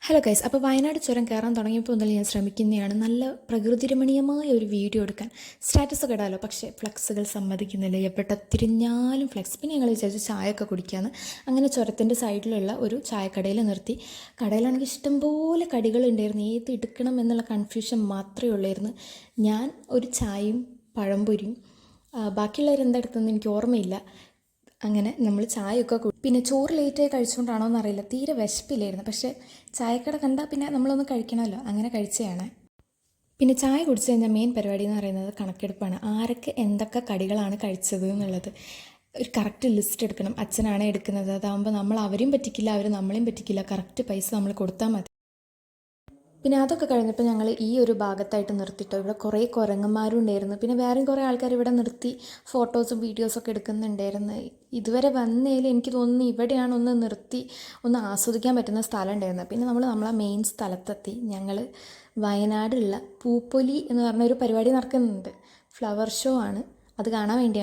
Hello guys, അപ്പോൾ വയനാട് ചുരം കയറാൻ തുടങ്ങിയപ്പോൾ മുതൽ ഞാൻ ശ്രമിക്കുന്നതാണ് നല്ല പ്രകൃതിരമണീയമായ ഒരു വീഡിയോ എടുക്കാൻ. സ്റ്റാറ്റസൊക്കെ ഇടാമല്ലോ, പക്ഷേ ഫ്ലെക്സുകൾ സമ്മതിക്കുന്നില്ല. എവിടെ തിരിഞ്ഞാലും ഫ്ലെക്സ്. പിന്നെ ഞങ്ങൾ വിചാരിച്ചു ചായയൊക്കെ കുടിക്കാമെന്ന്. അങ്ങനെ ചുരത്തിൻ്റെ സൈഡിലുള്ള ഒരു ചായക്കടയിൽ നിർത്തി. കടയിലാണെങ്കിൽ ഇഷ്ടംപോലെ കടികളുണ്ടായിരുന്നു. ഏത് എടുക്കണം എന്നുള്ള കൺഫ്യൂഷൻ മാത്രമേ ഉള്ളായിരുന്നു. ഞാൻ ഒരു ചായയും പഴംപൊരിയും, ബാക്കിയുള്ളവരെന്താ എടുത്തതെന്ന് എനിക്ക് ഓർമ്മയില്ല. അങ്ങനെ നമ്മൾ ചായയൊക്കെ പിന്നെ ചോറ് ലേറ്റായി കഴിച്ചുകൊണ്ടാണോ എന്നറിയില്ല, തീരെ വിശപ്പില്ലായിരുന്നു. പക്ഷേ ചായക്കട കണ്ടാൽ പിന്നെ നമ്മളൊന്ന് കഴിക്കണമല്ലോ, അങ്ങനെ കഴിച്ചതാണ്. പിന്നെ ചായ കുടിച്ച് കഴിഞ്ഞാൽ മെയിൻ പരിപാടി എന്ന് പറയുന്നത് കണക്കെടുപ്പാണ്. ആരൊക്കെ എന്തൊക്കെ കടികളാണ് കഴിച്ചത് എന്നുള്ളത് ഒരു കറക്റ്റ് ലിസ്റ്റ് എടുക്കണം. അച്ഛനാണ് എടുക്കുന്നത്. അതാകുമ്പോൾ നമ്മൾ അവരെയും പറ്റിക്കില്ല, അവർ നമ്മളെയും പറ്റിക്കില്ല. കറക്റ്റ് പൈസ നമ്മൾ കൊടുത്താൽ മതി. പിന്നെ അതൊക്കെ കഴിഞ്ഞപ്പോൾ ഞങ്ങൾ ഈ ഒരു ഭാഗത്തായിട്ട് നിർത്തിയിട്ടോ. ഇവിടെ കുറേ കുരങ്ങന്മാരും ഉണ്ടായിരുന്നു. പിന്നെ വേറെയും കുറേ ആൾക്കാർ ഇവിടെ നിർത്തി ഫോട്ടോസും വീഡിയോസൊക്കെ എടുക്കുന്നുണ്ടായിരുന്നു. ഇതുവരെ വന്നതിൽ എനിക്ക് തോന്നുന്നു ഇവിടെയാണ് ഒന്ന് നിർത്തി ഒന്ന് ആസ്വദിക്കാൻ പറ്റുന്ന സ്ഥലം ഉണ്ടായിരുന്നത്. പിന്നെ നമ്മളെ മെയിൻ സ്ഥലത്തെത്തി. ഞങ്ങൾ വയനാടുള്ള പൂപ്പൊലി എന്ന് പറഞ്ഞൊരു പരിപാടി നടക്കുന്നുണ്ട്. ഫ്ലവർ ഷോ ആണ്, അത് കാണാൻ വേണ്ടിയാണ്.